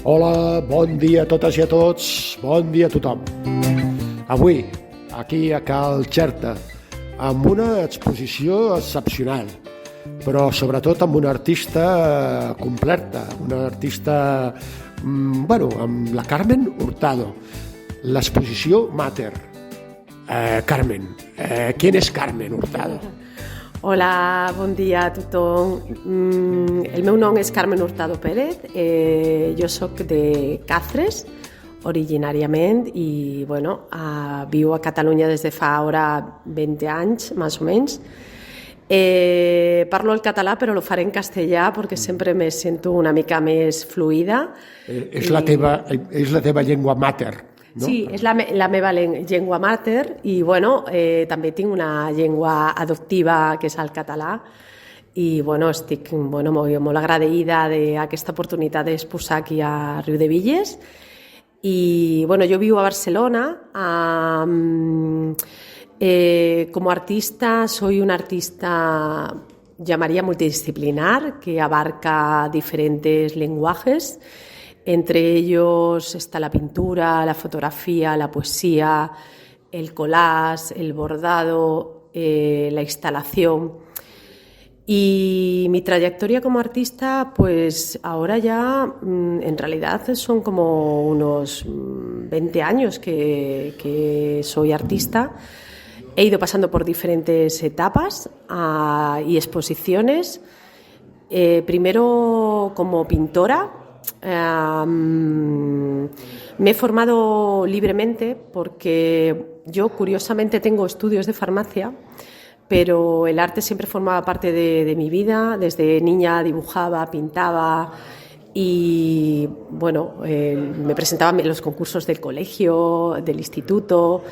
Hola, bon dia a totes i a tots, bon dia a tothom. Avui, aquí a Cal Xerta, amb una exposició excepcional, però sobretot amb una artista completa, una artista, amb la Carmen Hurtado, l'exposició Mater. Carmen, ¿quién es Carmen Hurtado? Hola, bon dia a tothom. El meu nom és Carmen Hurtado Pérez, jo soc de Cáceres, originàriament, i viu a Catalunya des de fa ara 20 anys, més o menys. Parlo el català, però lo faré en castellà perquè sempre me sento una mica més fluida. És la teva llengua mater, no? Sí, és la meva llengua mater i també tinc una llengua adoptiva que és el català i estic molt agraïda d'aquesta oportunitat d'exposar aquí a Riudebitlles i jo vivo a Barcelona. Como artista soy una artista, llamaría multidisciplinar, que abarca diferentes lenguajes. Entre ellos está la pintura, la fotografía, la poesía, el collage, el bordado, la instalación. Y mi trayectoria como artista, pues ahora ya en realidad son como unos 20 años que soy artista. He ido pasando por diferentes etapas y exposiciones. Primero como pintora. Me he formado libremente porque yo curiosamente tengo estudios de farmacia, pero el arte siempre formaba parte de mi vida. Desde niña dibujaba, pintaba y me presentaba en los concursos del colegio, del instituto,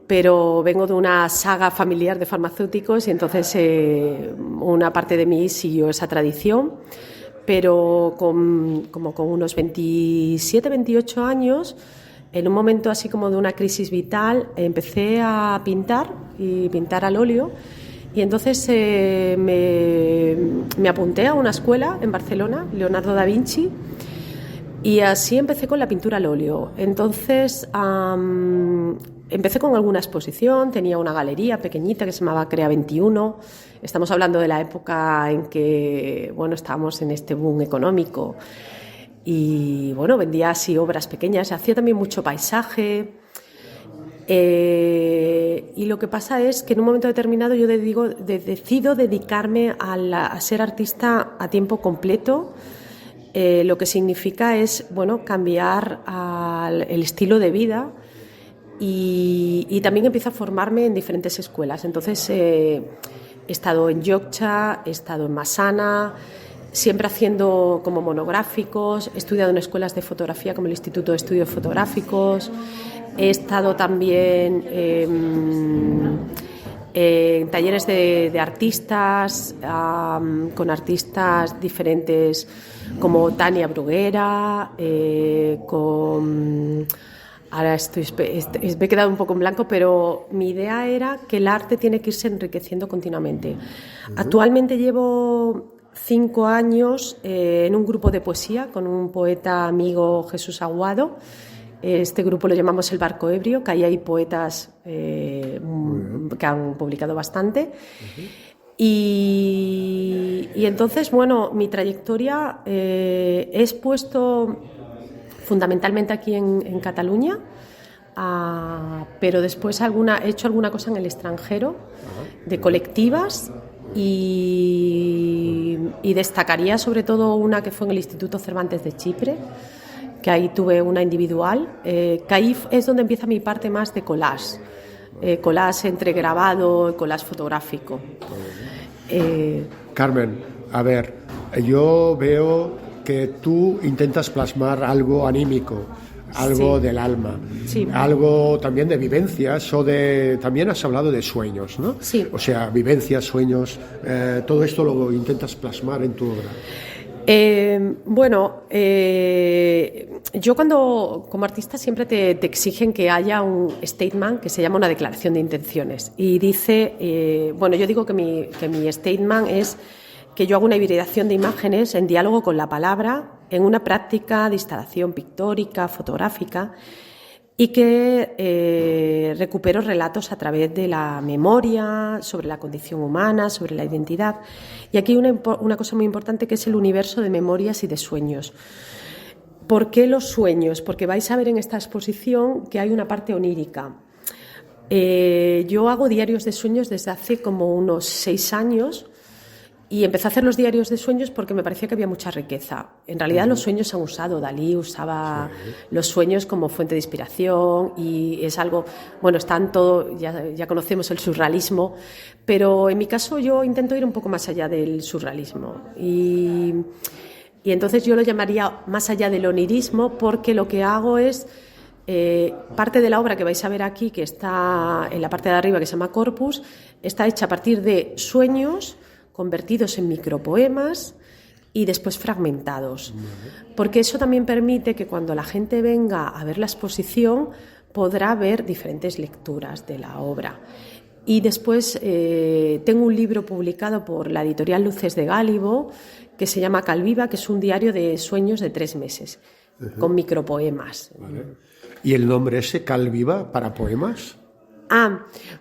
pero vengo de una saga familiar de farmacéuticos y entonces una parte de mí siguió esa tradición. Pero con unos 27, 28 años, en un momento así como de una crisis vital, empecé a pintar y pintar al óleo y entonces me apunté a una escuela en Barcelona, Leonardo da Vinci, y así empecé con la pintura al óleo. Entonces empecé con alguna exposición, tenía una galería pequeñita que se llamaba Crea 21. Estamos hablando de la época en que estábamos en este boom económico y vendía así obras pequeñas, hacía también mucho paisaje y lo que pasa es que en un momento determinado yo decido dedicarme a ser artista a tiempo completo. Lo que significa es cambiar el estilo de vida y también empiezo a formarme en diferentes escuelas. Entonces he estado en Yoccha, he estado en Massana, siempre haciendo como monográficos, he estudiado en escuelas de fotografía como el Instituto de Estudios Fotográficos, he estado también en talleres de artistas, con artistas diferentes como Tania Bruguera, ahora me he quedado un poco en blanco, pero mi idea era que el arte tiene que irse enriqueciendo continuamente. Uh-huh. Actualmente llevo 5 años en un grupo de poesía con un poeta amigo, Jesús Aguado. Este grupo lo llamamos El Barco Ebrio, que ahí hay poetas que han publicado bastante. Uh-huh. Y entonces, mi trayectoria he expuesto fundamentalmente aquí en Cataluña, pero después he hecho alguna cosa en el extranjero, de colectivas, y destacaría sobre todo una que fue en el Instituto Cervantes de Chipre, que ahí tuve una individual, que ahí es donde empieza mi parte más de collage, collage entre grabado y collage fotográfico. Carmen, a ver, yo veo que tú intentas plasmar algo anímico, algo del alma, algo también de vivencias también has hablado de sueños, ¿no? Sí. O sea, vivencias, sueños, todo esto lo intentas plasmar en tu obra. Yo como artista siempre te exigen que haya un statement que se llama una declaración de intenciones y dice, yo digo que mi statement es que yo hago una hibridación de imágenes en diálogo con la palabra en una práctica de instalación pictórica, fotográfica, y que recupero relatos a través de la memoria, sobre la condición humana, sobre la identidad. Y aquí una cosa muy importante, que es el universo de memorias y de sueños. ¿Por qué los sueños? Porque vais a ver en esta exposición que hay una parte onírica. Yo hago diarios de sueños desde hace como unos 6 años y empecé a hacer los diarios de sueños porque me parecía que había mucha riqueza. En realidad los sueños se han usado, Dalí usaba los sueños como fuente de inspiración y es algo, bueno, están todo, ya conocemos el surrealismo, pero en mi caso yo intento ir un poco más allá del surrealismo y entonces yo lo llamaría más allá del onirismo, porque lo que hago es parte de la obra que vais a ver aquí, que está en la parte de arriba, que se llama Corpus, está hecha a partir de sueños convertidos en micropoemas y después fragmentados, porque eso también permite que cuando la gente venga a ver la exposición podrá ver diferentes lecturas de la obra. Y después tengo un libro publicado por la editorial Luces de Gálibo que se llama Calviva, que es un diario de sueños de 3 meses, con micropoemas. Vale. ¿Y el nombre ese, Calviva, para poemas?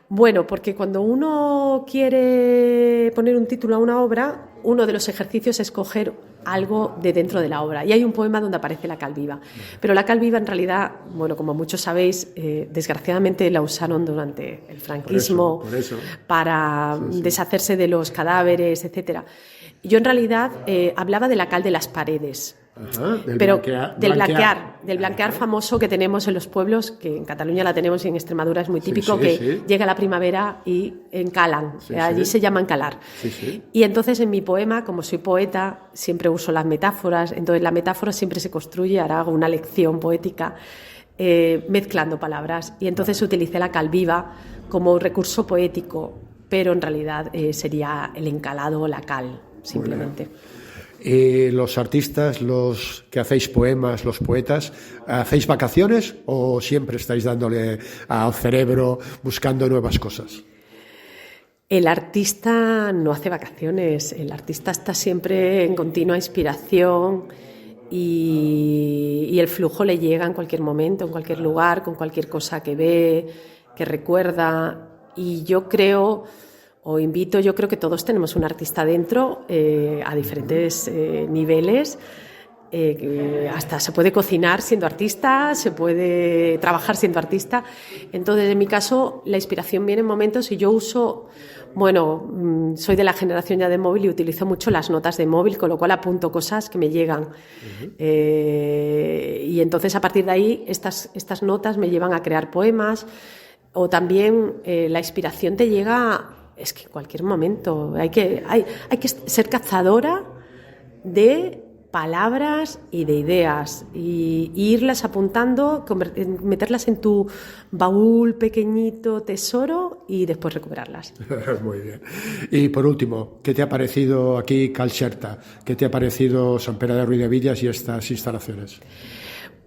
Bueno, porque cuando uno quiere poner un título a una obra, uno de los ejercicios es coger algo de dentro de la obra. Y hay un poema donde aparece la calviva. Pero la calviva, en realidad, bueno, como muchos sabéis, desgraciadamente la usaron durante el franquismo por eso. para deshacerse de los cadáveres, etcétera. Yo, en realidad, hablaba de la cal de las paredes. Ajá, del blanquear famoso que tenemos en los pueblos, que en Cataluña la tenemos y en Extremadura es muy típico, llega la primavera y encalan, allí se llama encalar. Y entonces en mi poema, como soy poeta, siempre uso las metáforas, entonces la metáfora siempre se construye, ahora hago una lección poética mezclando palabras, y entonces utilicé la calviva como recurso poético, pero en realidad sería el encalado o la cal, simplemente. Los artistas, los que hacéis poemas, los poetas, ¿hacéis vacaciones o siempre estáis dándole al cerebro buscando nuevas cosas? El artista no hace vacaciones, el artista está siempre en continua inspiración y el flujo le llega en cualquier momento, en cualquier lugar, con cualquier cosa que ve, que recuerda. Y yo creo que todos tenemos un artista dentro a diferentes niveles. Hasta se puede cocinar siendo artista, se puede trabajar siendo artista. Entonces, en mi caso, la inspiración viene en momentos y yo uso, soy de la generación ya de móvil y utilizo mucho las notas de móvil, con lo cual apunto cosas que me llegan. Y entonces, a partir de ahí, estas notas me llevan a crear poemas, o también la inspiración te llega. Es que en cualquier momento hay que ser cazadora de palabras y de ideas y irlas apuntando, meterlas en tu baúl pequeñito tesoro y después recuperarlas. Muy bien. Y por último, ¿qué te ha parecido aquí Calxerta? ¿Qué te ha parecido Sant Pere de Riudebitlles y estas instalaciones?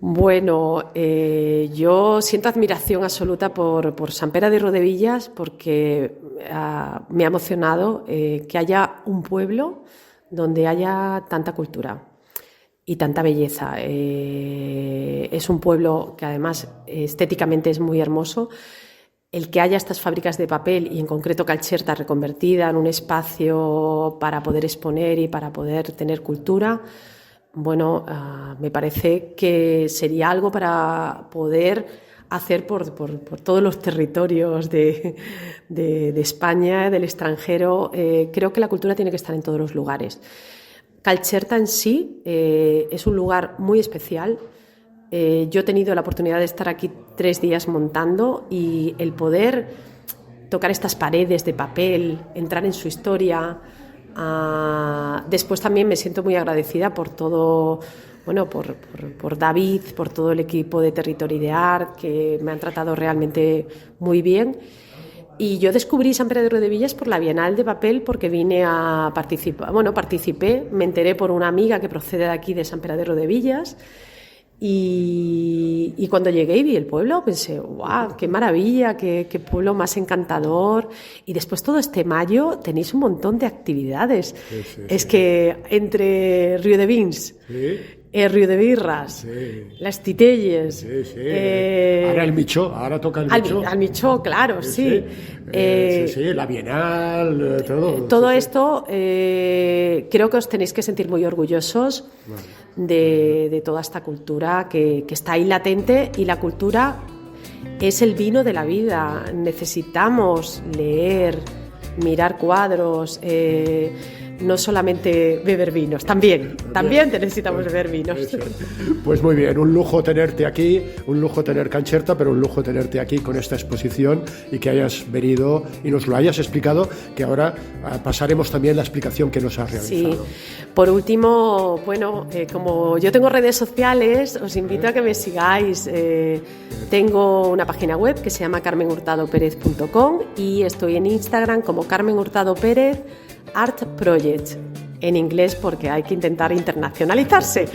Bueno, yo siento admiración absoluta por Sant Pere de Riudebitlles, porque me ha emocionado que haya un pueblo donde haya tanta cultura y tanta belleza. Es un pueblo que además estéticamente es muy hermoso. El que haya estas fábricas de papel, y en concreto Calxerta reconvertida en un espacio para poder exponer y para poder tener cultura, me parece que sería algo para poder hacer por todos los territorios de España, del extranjero. Creo que la cultura tiene que estar en todos los lugares. Calxerta en sí es un lugar muy especial. Yo he tenido la oportunidad de estar aquí 3 días montando, y el poder tocar estas paredes de papel, entrar en su historia. Después también me siento muy agradecida por todo, por David, por todo el equipo de Territory de Art, que me han tratado realmente muy bien. Y yo descubrí Sant Pere de Riudebitlles por la Bienal de Papel, porque vine a participar. Participé, me enteré por una amiga que procede de aquí, de Sant Pere de Riudebitlles. Y cuando llegué y vi el pueblo, pensé, ¡guau! ¡Qué maravilla! Qué pueblo más encantador! Y después todo este mayo tenéis un montón de actividades. Sí. Es que entre Riudebitlles el Riudebitlles, les Titelles. Sí. Ara el Mitjó, ara toca el Mitjó. Al Mitjó, claro, sí. La Bienal, todo. Todo esto creo que os tenéis que sentir muy orgullosos de toda esta cultura que está ahí latente, y la cultura es el vino de la vida. Necesitamos leer, mirar cuadros, no solamente beber vinos, también necesitamos beber vinos. Eso. Pues muy bien, un lujo tenerte aquí, un lujo tener Cancherta, pero un lujo tenerte aquí con esta exposición y que hayas venido y nos lo hayas explicado, que ahora pasaremos también la explicación que nos has realizado. Sí, por último, bueno, como yo tengo redes sociales, os invito a que me sigáis. Tengo una página web que se llama carmenhurtadoperez.com y estoy en Instagram como Carmen Hurtado Pérez Art Project, en inglés porque hay que intentar internacionalizarse.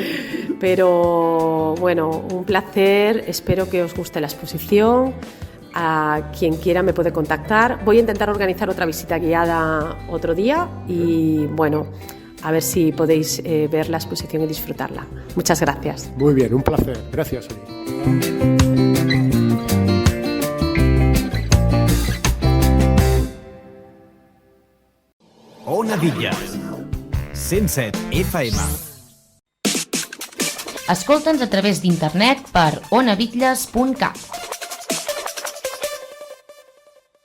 Pero bueno, un placer, espero que os guste la exposición. A quien quiera me puede contactar. Voy a intentar organizar otra visita guiada otro día y bueno, a ver si podéis ver la exposición y disfrutarla. Muchas gracias. Muy bien, un placer. Gracias, Oli. Ona Bitlles, 107 FM. Escolta'ns a través d'internet per onabitlles.cat.